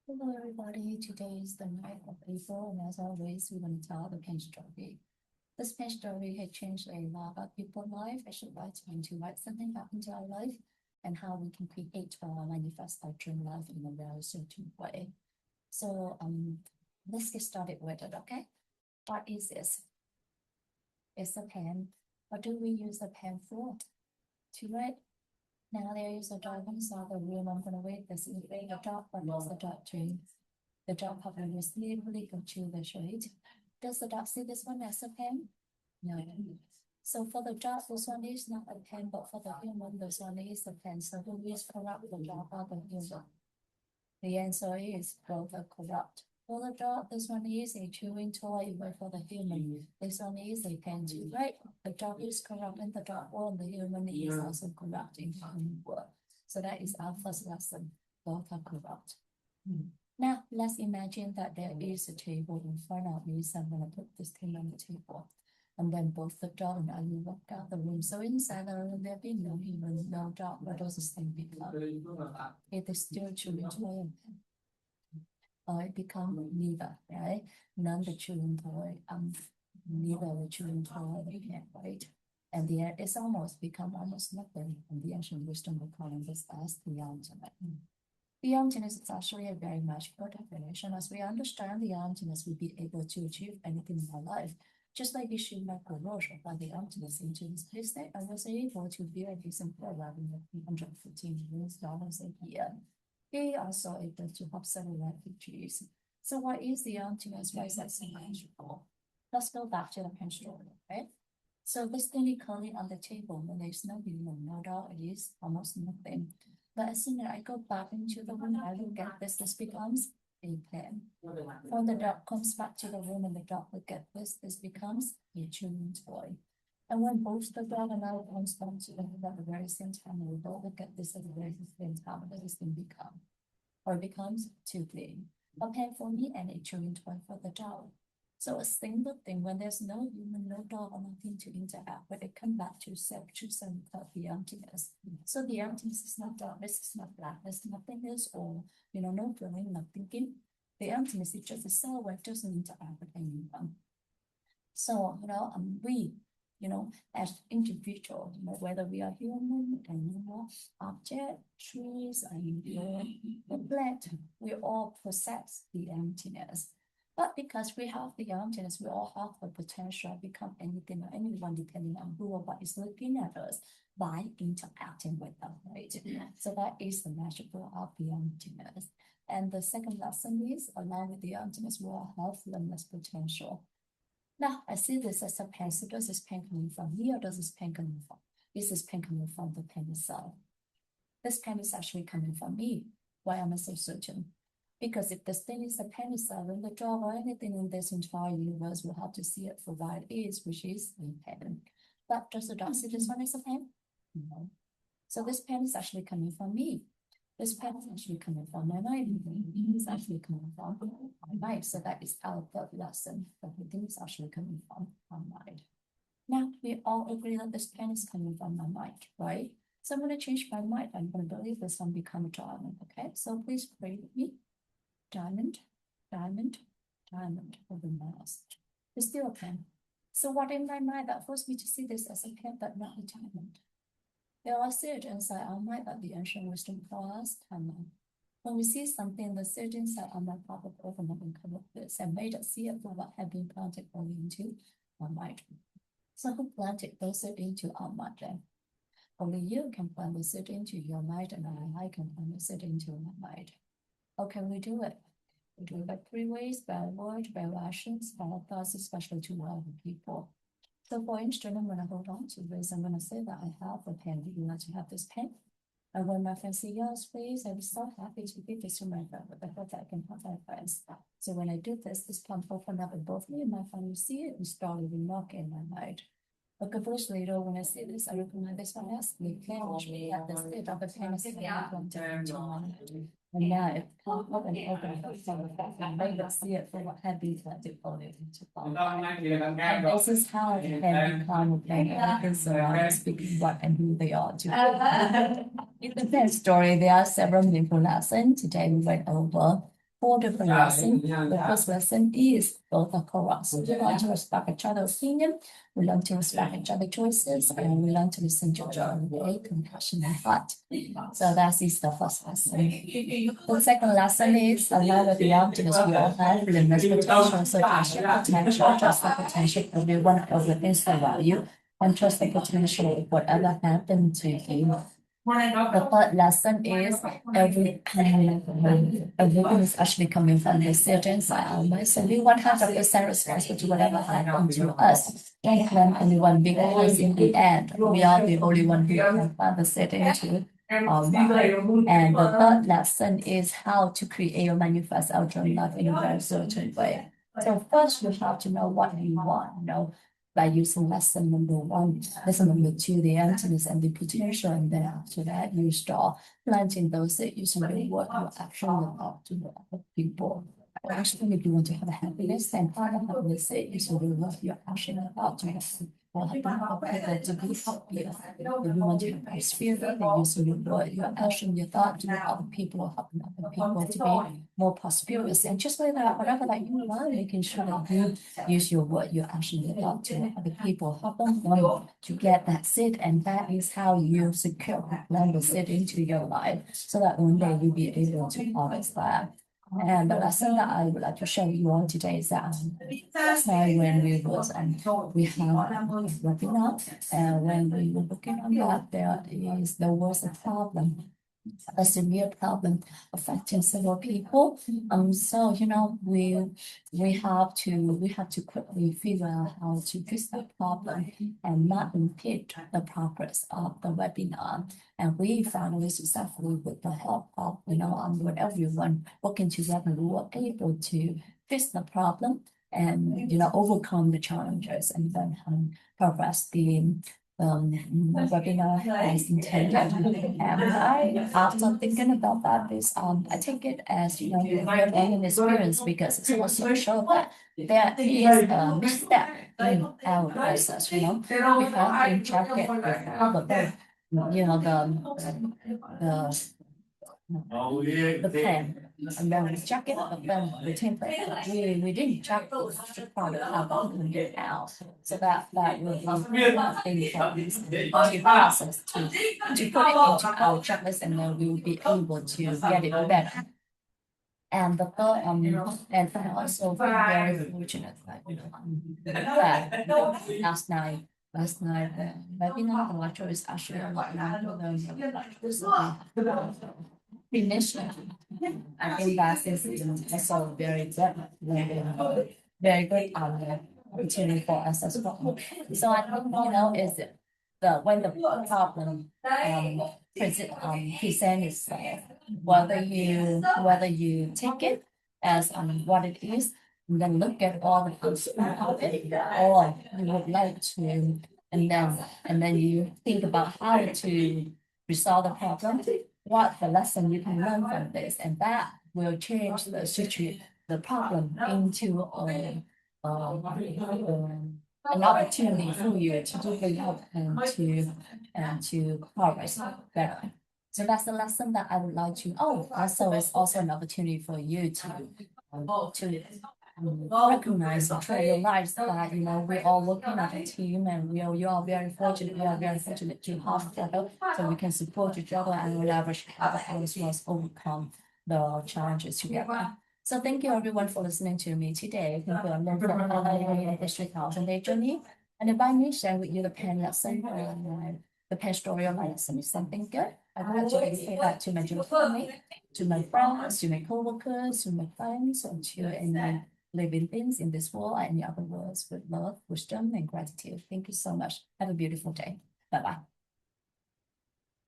Hello everybody, today is the 9th of April and as always we're going to tell the pen story. This pen story has changed a lot about people's life. I should like to write something about into our life and how we can create or manifest our dream life in a very certain way. So let's get started with it, okay? What is this? It's a pen. What do we use a pen for? To write. Now there is a dog inside the room. I'm gonna wait this is the dog, but it's the dog tree. The dog probably is literally go to the shade. Does the dog see this one as a pen? No. So for the dog, this one is not a pen, but for the human, this one is a pen. So who is corrupt, the dog or the human? The answer is both are corrupt. For the dog, this one is a chewing toy, but for the human, this one is a pen too, right? The dog is corrupt in the dog world, the human is also corrupt in the human world. So that is our first lesson. Both are corrupt. Now, let's imagine that there is a table in front of me, so I'm going to put this thing on the table. And then both the dog and I will walk out the room. So inside the room, there'll be no human, no dog. What does this thing become? It is still chewing toy. Or it become neither, right? None the chewing toy, neither the chewing toy, right? And the it's almost become almost nothing. And the ancient wisdom will call this as the ultimate. The emptiness is actually a very much good definition. As we understand the emptiness, we'll be able to achieve anything in our life. Just like issue Michael Roche about the emptiness into his case, I was able to build a decent revenue of $315 million a year. He also able to help several refugees. So what is the emptiness? Why is that so magical? Let's go back to the pen story, right? So this thing currently on the table, when there's no human, no doubt it is almost nothing. But as soon as I go back into the room, I look at this becomes a pen. When the dog comes back to the room and the dog look at this becomes a chewing toy. And when both the dog and I comes back to the room at the very same time, we both look at this at the very same time, what does this thing become? Or it becomes two things. A pen for me and a chewing toy for the dog. So a single thing when there's no human, no dog, or nothing to interact with, it comes back to self-truth and the emptiness. So the emptiness is not darkness, it's not blackness, nothingness, or no feeling, no thinking. The emptiness is just a cell where it doesn't interact with anyone. So we, as individuals, whether we are human, animal, object, trees, and the plant, we all possess the emptiness. But because we have the emptiness, we all have the potential to become anything or anyone depending on who or what is looking at us by interacting with them, right? So that is the magical of the emptiness. And the second lesson is, along with the emptiness, we all have limitless potential. Now, I see this as a pen. So does this pen coming from me or does this pen coming from? Is this pen coming from the pen itself? This pen is actually coming from me. Why am I so certain? Because if this thing is the pen itself, then the dog or anything in this entire universe will have to see it for what it is, which is a pen. But does the dog see this one as a pen? No. So this pen is actually coming from me. This pen is actually coming from my mind. It's actually coming from my mind. So that is our third lesson. Everything is actually coming from my mind. Now we all agree that this pen is coming from my mind, right? So I'm going to change my mind. I'm going to believe this one become a diamond. Okay, so please pray with me. Diamond, diamond, diamond for the mask. It's still a pen. So what in my mind that forced me to see this as a pen but not a diamond? There are surge inside our mind that the ancient wisdom calls us timeline. When we see something, the surge inside our mind pop up over and cover this and made us see it for what had been planted only into our mind. So who planted those surge into our mind then? Only you can plant the surge into your mind, and I can plant the surge into my mind. How can we do it? We do it by three ways: by word, by actions, by our thoughts, especially to other people. So for instance, I'm going to hold on to this. I'm going to say that I have a pen. Would you like to have this pen? And when my friends say, yes, please, I'm so happy to give this to my friend, but I thought that I can help my friends. So when I do this pen opened up and both me and my friend will see it and started knocking in my mind. A couple years later, when I see this, I recognize this one as the pen, which we have the state of the pen is from different to my mind. And now it comes up and open and they will see it for what had been collected for it into and this is how it can become a pen because speaking what and who they are to. In the pen story, there are several meaningful lessons. Today we went over 4 different lessons. The first lesson is both are correct. So we learn to respect each other's opinion, we learn to respect each other's choices, and we learn to listen to each other with a compassionate heart. So that is the first lesson. The second lesson is allow the beyondness we all have limitless potential, so trust your potential, trust the potential of everyone of the things that value, and trust the potential of whatever happened to you. The third lesson is everything is actually coming from the certain side. So we 100% responsible to whatever happened to us. Don't claim anyone because in the end, we are the only one who can find the certainty. And the third lesson is how to create or manifest our dream life in a very certain way. So first you have to know what you want, by using lesson number 1, lesson number 2, the emptiness and the potential, and then after that you start planting those using your word, your action, your thought to other people. Actually, if you want to have a happiness, then part of happiness is your word, your action, your thought to people to be happier. If you want to have prosperity, then using your word, your action, your thought to other people, helping other people to be more prosperous. And just like that, whatever that you want, making sure that you use your word, your action, your thought to other people, help them to get that seed, and that is how you secure land the seed into your life, so that one day you'll be able to harvest that. And the lesson that I would like to share with you all today is that last night when we was we have a webinar, and when we were looking on that, there was a problem, a severe problem affecting several people. So we have to quickly figure out how to fix that problem and not impede the progress of the webinar. And we finally successfully, with the help of with everyone working together, we were able to fix the problem and overcome the challenges, and then progress the webinar as intended. And after thinking about that, I take it as a learning experience, because it's also show that there is a misstep in our process. We have to check it the plan, and then we check it, but then the template we didn't check the part of how we can get out. So that will be one thing for this process to put it into our checklist, and then we will be able to get it better. And the third, and I'm also very fortunate that last night, the webinar, the lecture is actually a lot longer than the lecture. Finished. I think that is also very good, very good opportunity for us as well. So I think is when the problem present itself, whether you take it as what it is, and then look at all the aspects of it, or you would like to, and then you think about how to resolve the problem, what the lesson you can learn from this, and that will change the problem into an opportunity for you to do the work and to progress better. So that's the lesson that I would like to. Also it's also an opportunity for you to recognize and realize that we're all working as a team, and you are very fortunate. We are very fortunate to have each other, so we can support each other and leverage other as well as overcome the challenges together. So thank you everyone for listening to me today. Thank you for History 1000-day journey, and if I may share with you the pen lesson, the pen story of my lesson is something good. I would like to say that to my family, to my friends, to my co-workers, to my friends, and to any living things in this world and in other worlds, with love, wisdom, and gratitude. Thank you so much. Have a beautiful day. Bye-bye.